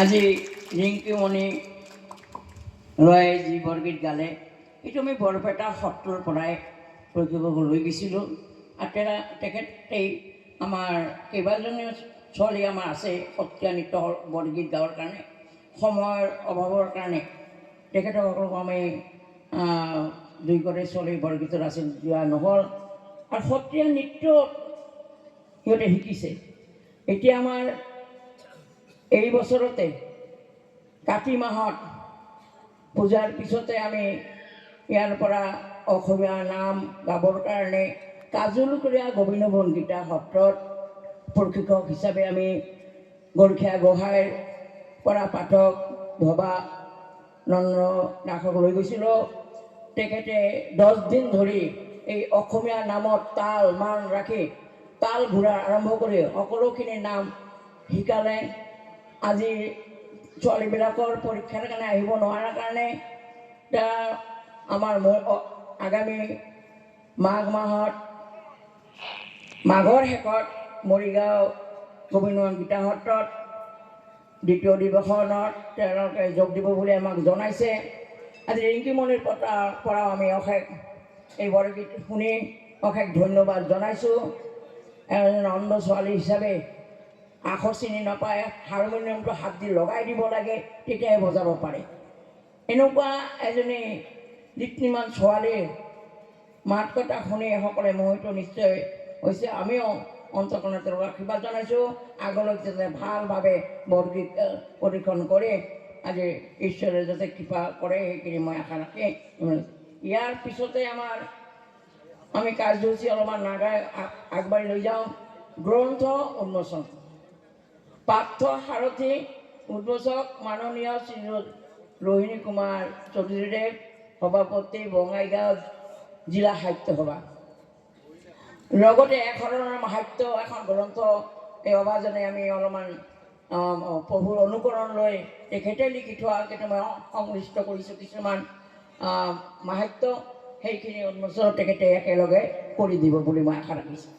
আজি ৰিংকিমণি ৰয়ে যি বৰগীত গালে এইটো আমি বৰপেটা সত্ৰৰ পৰাই প্ৰযোজক লৈ গৈছিলোঁ আৰু তেখেতেই আমাৰ কেইবাজনীও ছোৱালী আমাৰ আছে সত্ৰীয়া নৃত্য বৰগীত গাবৰ কাৰণে সময়ৰ অভাৱৰ কাৰণে তেখেতসকলক আমি দুইগৰাকী ছোৱালী বৰগীতত আছিল যোৱা নহ'ল আৰু সত্ৰীয়া নৃত্য সিহঁতে শিকিছে। এতিয়া আমাৰ এই বছৰতে কাতি মাহত পূজাৰ পিছতে আমি ইয়াৰ পৰা অসমীয়া নাম গাবৰ কাৰণে কাজলকুৰীয়া গোবিন্দ বনগীতা সত্ৰত প্ৰশিক্ষক হিচাপে আমি গৰখীয়া গোহাঁইৰ পৰা পাঠক ভবা নন্দ দাসক লৈ গৈছিলোঁ। তেখেতে 10 দিন ধৰি এই অসমীয়া নামত তাল মান ৰাখি তাল ঘূৰা আৰম্ভ কৰি সকলোখিনি নাম শিকালে। আজি ছোৱালীবিলাকৰ পৰীক্ষাৰ কাৰণে আহিব নোৱাৰাৰ কাৰণে আমাৰ আগামী মাঘ মাহত মাঘৰ শেষত মৰিগাঁও গোবিন্দ গীতা সত্ৰত দ্বিতীয় অধিৱেশনত তেওঁলোকে যোগ দিব বুলি আমাক জনাইছে। আজি ৰিংকিমণিৰ পৰাও আমি অশেষ এই বৰগীত শুনি অশেষ ধন্যবাদ জনাইছোঁ। এজন অন্ধ ছোৱালী হিচাপে আখৰ চিনি নাপায়, হাৰমনিয়ামটো হাত দি লগাই দিব লাগে তেতিয়াহে বজাব পাৰে। এনেকুৱা এজনী দীপ্তিমান ছোৱালীৰ মাত কথা শুনি সকলোৱে মোহিত নিশ্চয় হৈছে। আমিও অন্তঃকৰণে তেওঁক আশীৰ্বাদ জনাইছোঁ আগলৈ যাতে ভালভাৱে বৰগীত প্ৰদৰ্শন কৰে আজি ঈশ্বৰে যাতে কৃপা কৰে সেইখিনি মই আশা ৰাখি ইয়াৰ পিছতে আমি কাৰ্যসূচী অলপমান নাগাই আগবাঢ়ি লৈ যাওঁ। গ্ৰন্থ উন্মোচন পাঠ্য সাৰথী উদ্বোধক মাননীয় শ্ৰীযুত ৰোহিণী কুমাৰ চৌধুৰীদেৱ সভাপতি বঙাইগাঁও জিলা সাহিত্য সভা লগতে একশৰণৰ সাহিত্য এখন গ্ৰন্থ এই সভাজনে আমি অলপমান প্ৰভুৰ অনুকৰণ লৈ তেখেতে লিখি থোৱা কিন্তু মই সংশ্লিষ্ট কৰিছোঁ কিছুমান সাহিত্য সেইখিনি উন্মোচন তেখেতে একেলগে কৰি দিব বুলি মই আশা ৰাখিছোঁ।